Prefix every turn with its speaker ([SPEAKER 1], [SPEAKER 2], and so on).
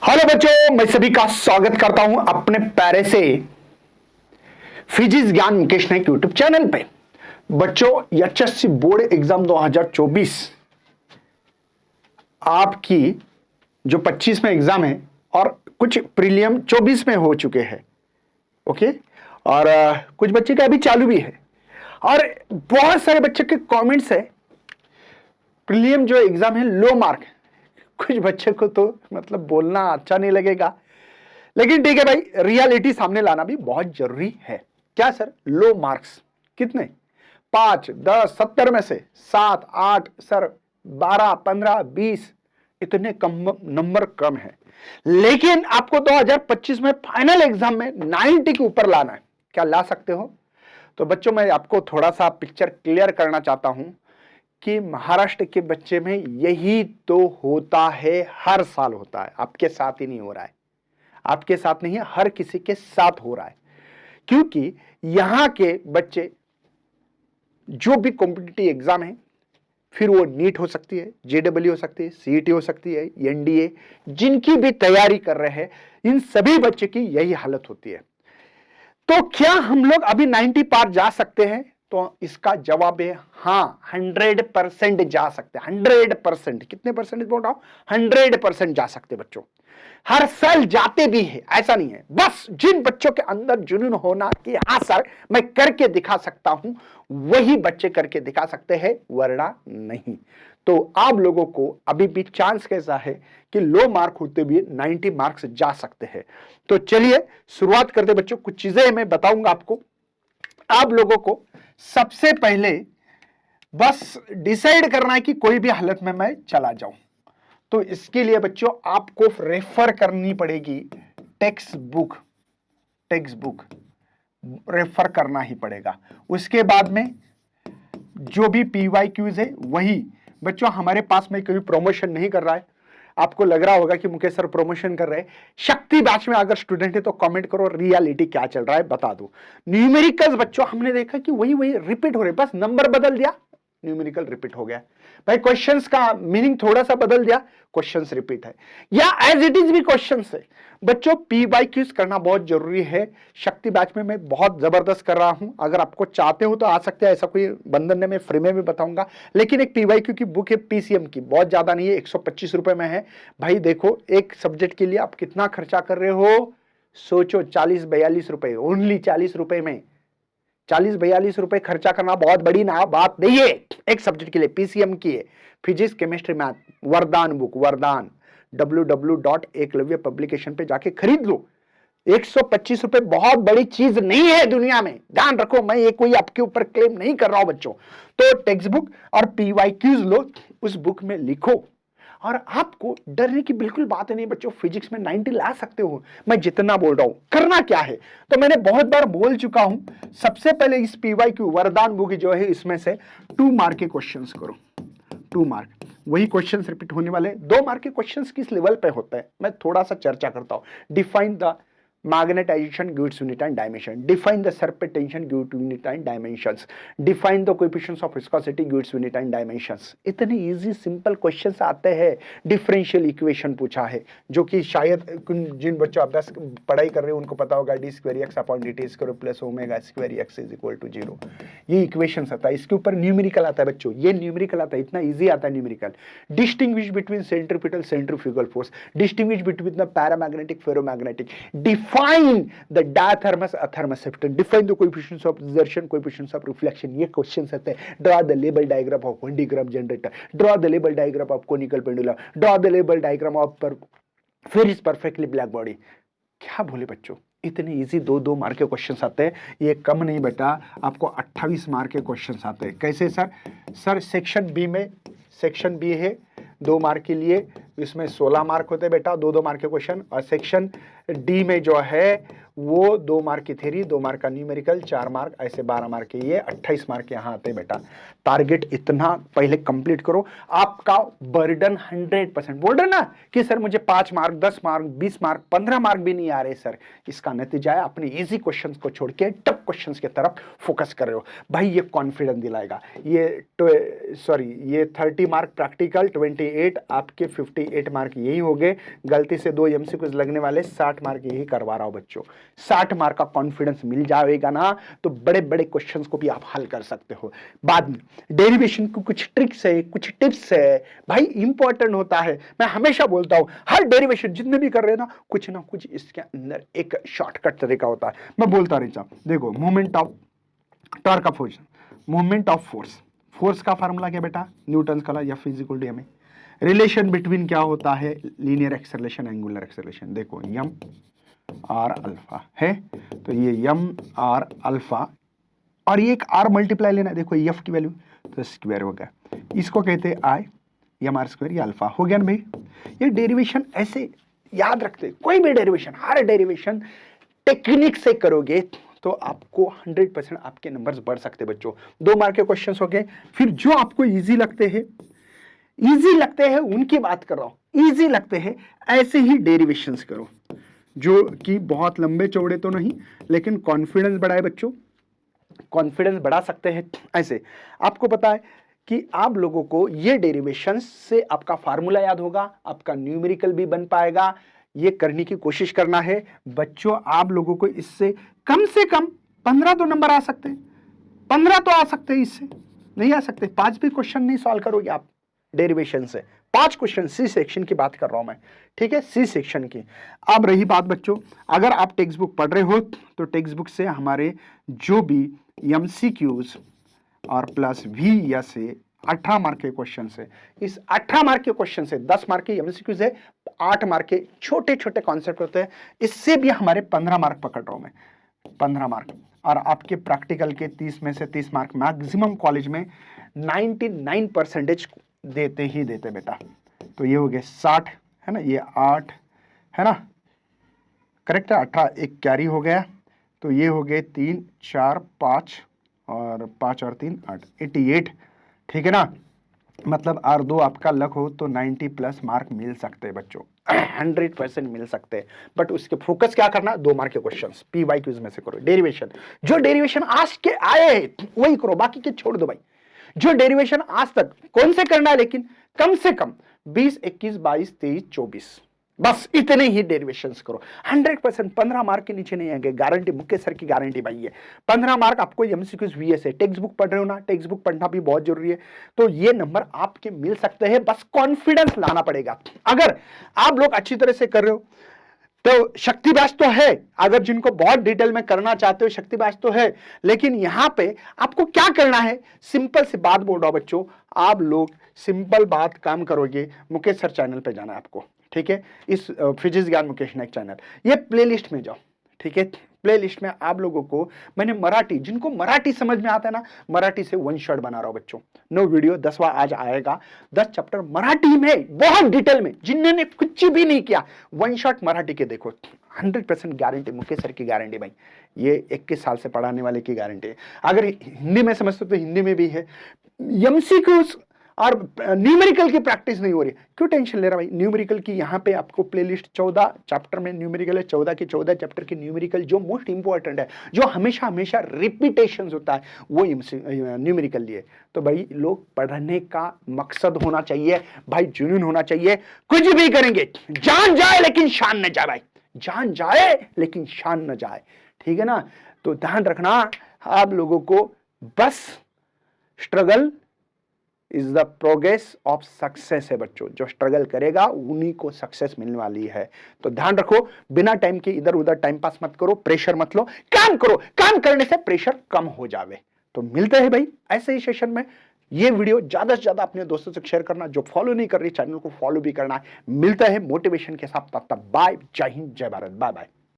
[SPEAKER 1] Hello बच्चों, मैं सभी का स्वागत करता हूं अपने प्यारे से फिजिक्स ज्ञान मुकेश नाइक यूट्यूब चैनल पे। बच्चों, एचएससी बोर्ड एग्जाम 2024 आपकी जो 25 में एग्जाम है और कुछ प्रीलियम 24 में हो चुके हैं। ओके, और कुछ बच्चे का अभी चालू भी है और बहुत सारे बच्चे के कमेंट्स है प्रीलियम जो एग्जाम है लो मार्क। कुछ बच्चे को तो मतलब बोलना अच्छा नहीं लगेगा, लेकिन ठीक है भाई, रियलिटी सामने लाना भी बहुत जरूरी है। क्या सर, लो मार्क्स कितने? 5, 10, 70 में से 7, 8 सर, 12, 15, 20 इतने कम नंबर कम है। लेकिन आपको 2025 में फाइनल एग्जाम में 90 के ऊपर लाना है। क्या ला सकते हो? तो बच्चों, मैं आपको थोड़ा सा पिक्चर क्लियर करना चाहता हूं कि महाराष्ट्र के बच्चे में यही तो होता है, हर साल होता है। आपके साथ ही नहीं हो रहा है, आपके साथ नहीं है, हर किसी के साथ हो रहा है। क्योंकि यहां के बच्चे जो भी कॉम्पिटिटिव एग्जाम है, फिर वो नीट हो सकती है, जेडब्ल्यू हो सकती है, सीईटी हो सकती है, एनडीए, जिनकी भी तैयारी कर रहे हैं, इन सभी बच्चे की यही हालत होती है। तो क्या हम लोग अभी 90 पार जा सकते हैं? तो इसका जवाब है हाँ, 100% जा सकते हैं। 100%, कितने परसेंट बोल रहा हूं? 100% जा सकते बच्चों। हर साल जाते भी है, ऐसा नहीं है। बस जिन बच्चों के अंदर जुनून होना कि हाँ सर मैं करके दिखा सकता हूं, वही बच्चे करके दिखा सकते हैं, वरना नहीं। तो आप लोगों को अभी भी चांस कैसा है कि लो मार्क होते भी 90 मार्क्स जा सकते हैं। तो चलिए शुरुआत करते बच्चों। कुछ चीजें मैं बताऊंगा आपको। आप लोगों को सबसे पहले बस डिसाइड करना है कि कोई भी हालत में मैं चला जाऊं। तो इसके लिए बच्चों आपको रेफर करनी पड़ेगी text book. Text book refer करना ही पड़ेगा। उसके बाद में जो भी पीवाईक्यूज है वही। बच्चों, हमारे पास में कोई प्रमोशन नहीं कर रहा है। आपको लग रहा होगा कि मुकेश सर प्रमोशन कर रहे हैं। शक्ति बैच में अगर स्टूडेंट है तो कमेंट करो, रियलिटी क्या चल रहा है बता दो। न्यूमेरिकल्स बच्चों हमने देखा कि वही वही रिपीट हो रहे, बस नंबर बदल दिया, न्यूमेरिकल रिपीट हो गया। भाई क्वेश्चंस का मीनिंग थोड़ा सा बदल दिया, क्वेश्चंस रिपीट है, या एज इट इज भी क्वेश्चंस है। बच्चों, पीवाईक्यूज करना बहुत जरूरी है। शक्ति बैच में मैं बहुत जबरदस्त कर रहा हूं। अगर आपको चाहते हो तो आ सकते हैं, ऐसा कोई बंधन नहीं, मैं फ्री में भी बताऊंगा। लेकिन एक पीवाईक्यू की बुक है पीसीएम की, बहुत ज्यादा नहीं है, 125 रुपए में है। भाई देखो, एक सब्जेक्ट के लिए आप कितना खर्चा कर रहे हो, सोचो। 40-42 रुपए, ओनली 40 रुपए में 40-42 रुपए खर्चा करना बहुत बड़ी ना बात नहीं है एक सब्जेक्ट के लिए। पीसीएम की है, फिजिक्स केमिस्ट्री मैथ, वरदान बुक, वरदान। www.eklavya पब्लिकेशन पे जाके खरीद लो। 125 रुपए बहुत बड़ी चीज नहीं है दुनिया में, ध्यान रखो। मैं ये कोई आपके ऊपर क्लेम नहीं कर रहा हूं बच्चों। तो टेक्स्ट बुक और पीवाईक्यूज लो, उस बुक में लिखो। और आपको डरने की बिल्कुल बात नहीं बच्चों, फिजिक्स में 90 ला सकते हो। मैं जितना बोल रहा हूं, करना क्या है तो मैंने बहुत बार बोल चुका हूं। सबसे पहले इस पीवाईक्यू वरदान बुक जो है, इसमें से 2 मार्क के क्वेश्चंस करो। 2 मार्क, वही क्वेश्चंस रिपीट होने वाले। 2 मार्क के क्वेश्चंस किस लेवल पे होते हैं मैं थोड़ा सा चर्चा करता हूं। Define the magnetization gives unit and dimension, define the surface tension gives unit and dimensions, define the coefficients of viscosity gives unit and dimensions। इतने इजी सिंपल क्वेश्चंस आते हैं। डिफरेंशियल इक्वेशन पूछा है, जो कि शायद जिन बच्चों अभ्यास पढ़ाई कर रहे हैं उनको पता होगा, d square x upon d t square plus omega square x is equal to 0। ये इक्वेशन आता है, इसके ऊपर न्यूमेरिकल आता है बच्चों। ये न्यूमेरिकल आता है, इतना इजी आता है numerical. Distinguish between centripetal centrifugal force, distinguish between the paramagnetic ferromagnetic, define the diathermos athermos substance, define the coefficients of exertion, coefficients of reflection। ये क्वेश्चंस आते हैं। draw the label diagram of 1 diagram generator, draw the label diagram of conical pendulum, draw the label diagram of Ferris perfectly black body। क्या बोले बच्चों, इतने easy 2-2 mark के questions आते हैं। ये कम नहीं बेटा, आपको 28 मार्क के क्वेश्चंस आते हैं। कैसे सर? सर सेक्शन बी में, सेक्शन बी है 2 मार्क के लिए, इसमें 16 मार्क होते हैं बेटा, 2-2 मार्क के क्वेश्चन। और सेक्शन डी में जो है वो 2 मार्क की थ्योरी, 2 मार्क का न्यूमेरिकल, 4 मार्क, ऐसे 12 मार्क के, ये 28 मार्क यहाँ आते हैं बेटा। टारगेट इतना पहले कंप्लीट करो, आपका बर्डन 100%। बोल रहे ना कि सर मुझे 5 मार्क, 10 मार्क, 20 मार्क, 15 मार्क भी नहीं आ रहे सर, इसका नतीजा है अपने इजी क्वेश्चंस को छोड़ के टफ क्वेश्चंस की तरफ फोकस कर रहे हो। भाई ये कॉन्फिडेंस दिलाएगा। ये 30 मार्क प्रैक्टिकल, 28 आपके 58 8 मार्क यही हो गए, गलती से 2 MCQs लगने वाले, 60 मार्क यही करवा रहा हूं बच्चों। 60 मार्क का कॉन्फिडेंस मिल जाएगा ना तो बड़े बड़े क्वेश्चंस को भी आप हल कर सकते हो। बाद में डेरिवेशन की कुछ ट्रिक्स है, कुछ टिप्स है भाई, इंपॉर्टेंट होता है। मैं हमेशा बोलता हूं हर डेरिवेशन जितने भी कर रहे हैं ना कुछ इसके अंदर एक शॉर्टकट तरीका होता है। मैं बोलता रहता हूं, देखो movement of torque of force, movement of force, force का फार्मूला क्या बेटा, न्यूटन का F equal to ma। Relation between क्या होता है, लीनियर एक्सेलरेशन, एंगुलर एक्सेलरेशन। देखो m r अल्फा है तो ये m r अल्फा और ये एक r मल्टीप्लाई लेना, देखो f की वैल्यू तो स्क्वायर हो गया, इसको कहते हैं i m r स्क्वायर, ये अल्फा हो गया ना भाई। ये डेरिवेशन ऐसे याद रखते, कोई भी डेरिवेशन, हर डेरिवेशन टेक्निक से करोगे तो आपको 100% आपके नंबर्स बढ़ सकते बच्चों। 2 मार्क के क्वेश्चंस हो गए। फिर जो आपको इजी लगते हैं उनकी बात कर रहा हूं, इजी लगते हैं ऐसे ही डेरिवेशंस करो, जो कि बहुत लंबे चौड़े तो नहीं लेकिन कॉन्फिडेंस बढ़ाए बच्चों, कॉन्फिडेंस बढ़ा सकते हैं ऐसे। आपको पता है कि आप लोगों को ये डेरिवेशंस से आपका फार्मूला याद होगा, आपका न्यूमेरिकल भी बन पाएगा। ये करने की कोशिश करना है बच्चों। आप लोगों को इससे कम से कम 15 तो नंबर आ सकते हैं, 15 तो आ सकते हैं, इससे नहीं आ सकते। 5 भी क्वेश्चन नहीं सॉल्व करोगे आप डेरिवेशन से, 5 क्वेश्चन सी सेक्शन की बात कर रहा हूं मैं, ठीक है, सी सेक्शन की। अब रही बात बच्चों, अगर आप टेक्स्ट बुक पढ़ रहे हो तो टेक्स्ट बुक से हमारे जो भी MCQs और प्लस VS से 18 मार्क के क्वेश्चन है, इस 18 मार्क के क्वेश्चन से 10 मार्क के MCQs है, 8 मार्क के छोटे छोटे कॉन्सेप्ट होते हैं, इससे भी हमारे 15 मार्क पकड़ रहा हूं मैं, 15 मार्क। और आपके प्रैक्टिकल के 30 में से 30 मार्क मैक्सिमम कॉलेज में 99% देते ही देते बेटा। तो ये हो गए 60 है ना, ये 8 है ना, करेक्ट है, 18 एक कैरी हो गया, तो ये हो गए 3 4 5 और 5 और 3 8, 88, ठीक है ना। मतलब R2 आपका लक हो तो 90+ मार्क मिल सकते हैं बच्चों, 100% मिल सकते हैं। बट उसके फोकस क्या करना, 2 मार्क के क्वेश्चंस PYQs में से करो। डेरिवेशन, जो डेरिवेशन आज के आए हैं वही करो, बाकी के छोड़ दो भाई। जो डेरिवेशन आज तक कौन से करना है, लेकिन कम से कम 20 21 22 23 24, बस इतने ही डेरिवेशंस करो। 100% 15 मार्क के नीचे नहीं आएंगे, गारंटी, मुकेश सर की गारंटी भाई है। 15 मार्क आपको MCQs VS है, टेक्स्ट बुक पढ़ रहे हो ना, टेक्स्ट बुक पढ़ना भी बहुत जरूरी है, तो ये नंबर आपके मिल सकते हैं। बस कॉन्फिडेंस लाना पड़ेगा। अगर आप लोग अच्छी तरह से कर रहे हो तो शक्ति बैच तो है, अगर जिनको बहुत डिटेल में करना चाहते हो शक्ति बैच तो है, लेकिन यहां पे आपको क्या करना है, सिंपल सी बात बोल रहा हूं बच्चों, आप लोग सिंपल बात काम करोगे, मुकेश सर चैनल पे जाना है आपको, ठीक है, इस फिजिक्स ज्ञान मुकेश नायक चैनल, ये प्लेलिस्ट में जाओ, ठीक है। प्लेलिस्ट में आप लोगों को मैंने मराठी, जिनको मराठी समझ में आता है ना, मराठी से 1 शॉट बना रहा हूं बच्चों, नो वीडियो 10वां आज आएगा, 10 चैप्टर मराठी में बहुत डिटेल में, जिन्होंने कुछ भी नहीं किया 1 शॉट मराठी के देखो, 100% गारंटी, मुकेश सर की गारंटी भाई, ये 21 साल से पढ़ाने वाले की गारंटी है। अगर हिंदी में समझते तो हिंदी में भी है। MCQs और न्यूमेरिकल की प्रैक्टिस नहीं हो रही, क्यों टेंशन ले रहा भाई, न्यूमेरिकल की यहाँ पे आपको प्लेलिस्ट 14 चैप्टर में न्यूमेरिकल है, 14 के 14 चैप्टर की न्यूमेरिकल जो मोस्ट इंपॉर्टेंट है, जो हमेशा हमेशा रिपीटेशंस होता है, वो न्यूमेरिकल लिए। तो भाई लोग पढ़ने का मकसद होना चाहिए भाई, जुनून होना चाहिए। कुछ भी करेंगे, जान जाए लेकिन शान न जाए भाई, जान जाए लेकिन शान न जाए, ठीक है ना। तो ध्यान रखना आप लोगों को, बस struggle is the progress of success है बच्चों, जो स्ट्रगल करेगा उन्हीं को सक्सेस मिलने वाली है। तो ध्यान रखो, बिना टाइम के इधर उधर टाइम पास मत करो, प्रेशर मत लो, काम करो, काम करने से प्रेशर कम हो जावे। तो मिलते हैं भाई ऐसे ही सेशन में। ये वीडियो ज्यादा से ज्यादा अपने दोस्तों से शेयर करना, जो फॉलो नहीं कर रही चैनल को फॉलो भी करना है। मिलता है मोटिवेशन के साथ, तब तक बाय, जय हिंद, जय भारत, बाय बाय।